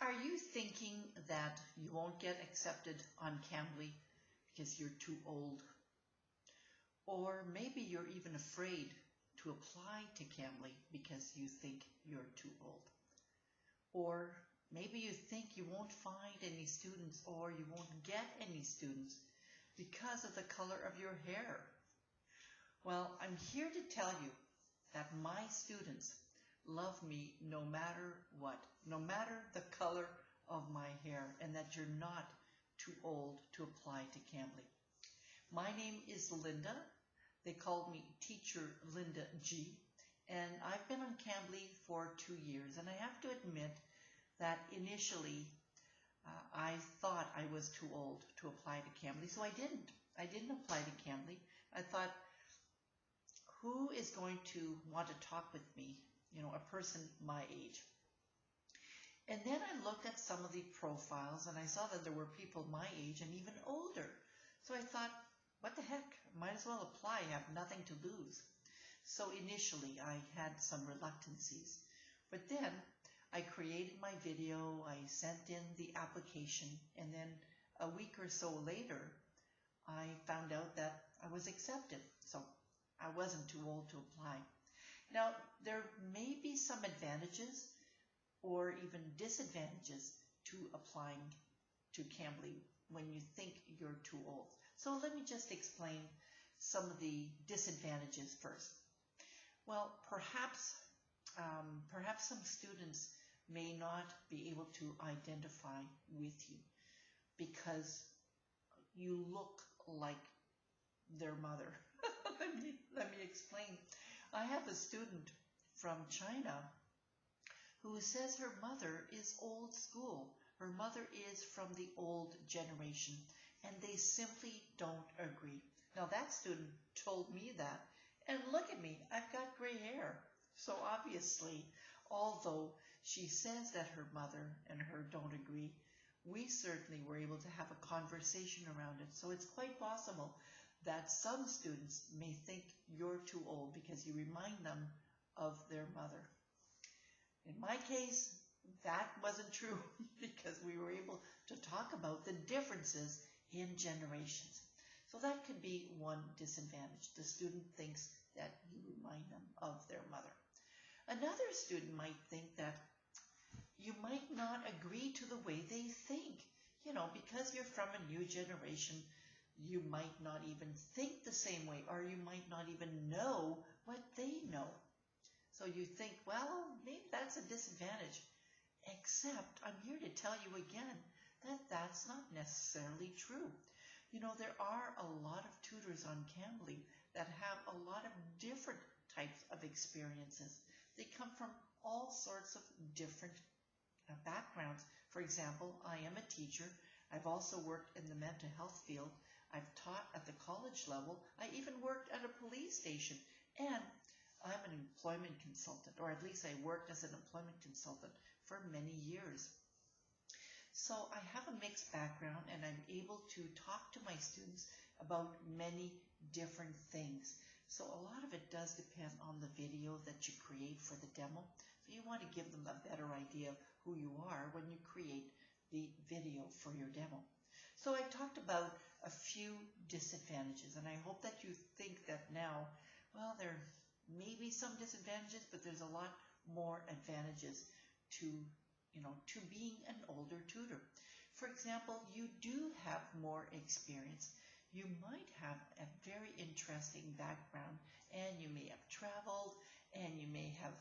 Are you thinking that you won't get accepted on Cambly because you're too old? Or maybe you're even afraid to apply to Cambly because you think you're too old. Or maybe you think you won't find any students or you won't get any students because of the color of your hair. Well, I'm here to tell you that my students love me no matter what, no matter the color of my hair, and that you're not too old to apply to Cambly. My name is Linda. They called me Teacher Linda G. And I've been on Cambly for 2 years. And I have to admit that initially I thought I was too old to apply to Cambly. So I didn't. I didn't apply to Cambly. I thought, who is going to want to talk with me? You know, a person my age. And then I looked at some of the profiles and I saw that there were people my age and even older. So I thought, what the heck? Might as well apply. I have nothing to lose. So initially I had some reluctancies. But then I created my video, I sent in the application, and then a week or so later I found out that I was accepted. So I wasn't too old to apply. Now, there may be some advantages or even disadvantages to applying to Cambly when you think you're too old. So let me just explain some of the disadvantages first. Well, perhaps some students may not be able to identify with you because you look like their mother. Let me explain. I have a student from China who says her mother is old school. Her mother is from the old generation, and they simply don't agree. Now that student told me that, and look at me, I've got gray hair. So obviously, although she says that her mother and her don't agree, we certainly were able to have a conversation around it. So it's quite possible that some students may think you're too old because you remind them of their mother. In my case, that wasn't true because we were able to talk about the differences in generations. So that could be one disadvantage. The student thinks that you remind them of their mother. Another student might think that you might not agree to the way they think. You know, because you're from a new generation, you might not even think the same way, or you might not even know what they know. So you think, well, maybe that's a disadvantage. Except I'm here to tell you again that that's not necessarily true. You know, there are a lot of tutors on Cambly that have a lot of different types of experiences. They come from all sorts of different backgrounds. For example, I am a teacher. I've also worked in the mental health field. I've taught at the college level. I even worked at a police station. And I'm an employment consultant, or at least I worked as an employment consultant for many years. So I have a mixed background and I'm able to talk to my students about many different things. So a lot of it does depend on the video that you create for the demo. So you want to give them a better idea of who you are when you create the video for your demo. So I talked about a few disadvantages, and I hope that you think that now, well, there may be some disadvantages, but there's a lot more advantages to being an older tutor. For example, you do have more experience. You might have a very interesting background, and you may have traveled, and you may have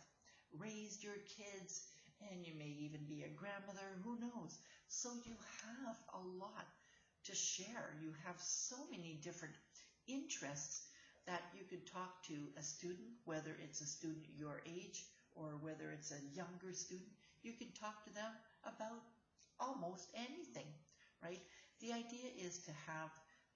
raised your kids, and you may even be a grandmother, who knows? So you have a lot to share. You have so many different interests that you could talk to a student, whether it's a student your age or whether it's a younger student. You can talk to them about almost anything, right? The idea is to have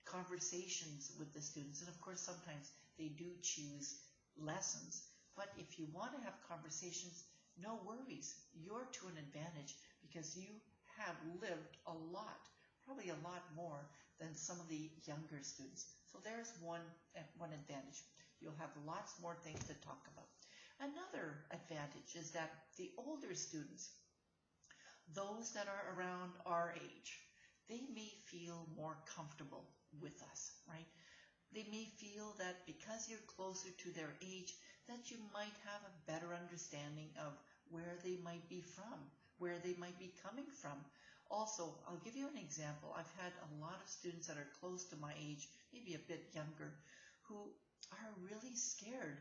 conversations with the students, and of course sometimes they do choose lessons, but if you want to have conversations, no worries. You're to an advantage because you have lived a lot, probably a lot more than some of the younger students. So there's one advantage. You'll have lots more things to talk about. Another advantage is that the older students those that are around our age, they may feel more comfortable with us, right? They may feel that because you're closer to their age, that you might have a better understanding of where they might be from, where they might be coming from. Also, I'll give you an example. I've had a lot of students that are close to my age, maybe a bit younger, who are really scared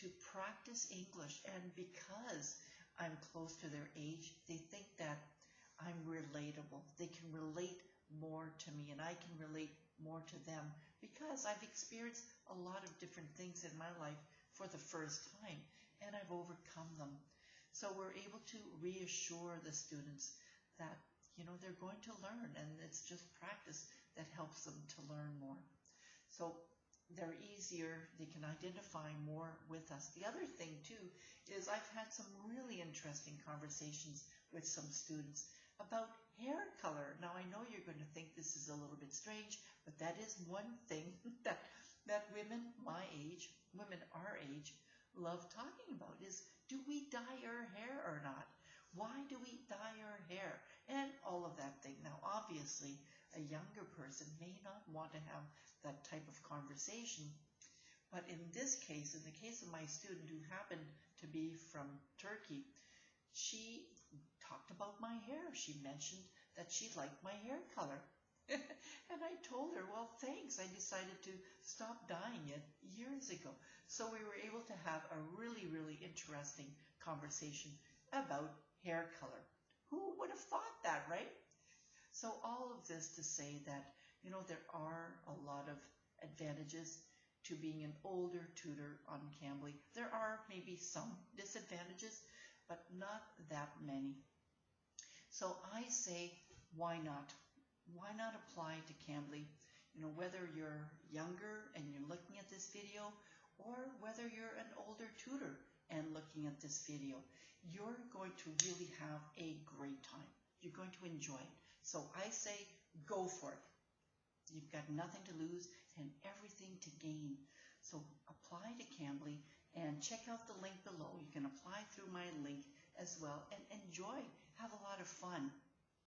to practice English. And because I'm close to their age, they think that I'm relatable. They can relate more to me and I can relate more to them because I've experienced a lot of different things in my life for the first time and I've overcome them. So we're able to reassure the students that, they're going to learn and it's just practice that helps them to learn more. So they're easier, they can identify more with us. The other thing too is I've had some really interesting conversations with some students about hair color. Now I know you're going to think this is a little bit strange, but that is one thing that women my age, women our age, love talking about is, do we dye our hair or not? Why do we dye our hair? And all of that thing. Now obviously a younger person may not want to have that type of conversation, but in this case, in the case of my student who happened to be from Turkey, she talked about my hair. She mentioned that she liked my hair color. And I told her, well, thanks. I decided to stop dyeing it years ago. So we were able to have a really, really interesting conversation about hair color. Who would have thought that, right? So all of this to say that, there are a lot of advantages to being an older tutor on Cambly. There are maybe some disadvantages, but not that many. So I say, why not? Why not apply to Cambly? Whether you're younger and you're looking at this video, or whether you're an older tutor and looking at this video, you're going to really have a great time. You're going to enjoy it. So I say, go for it. You've got nothing to lose and everything to gain. So apply to Cambly and check out the link below. You can apply through my link as well and enjoy, have a lot of fun.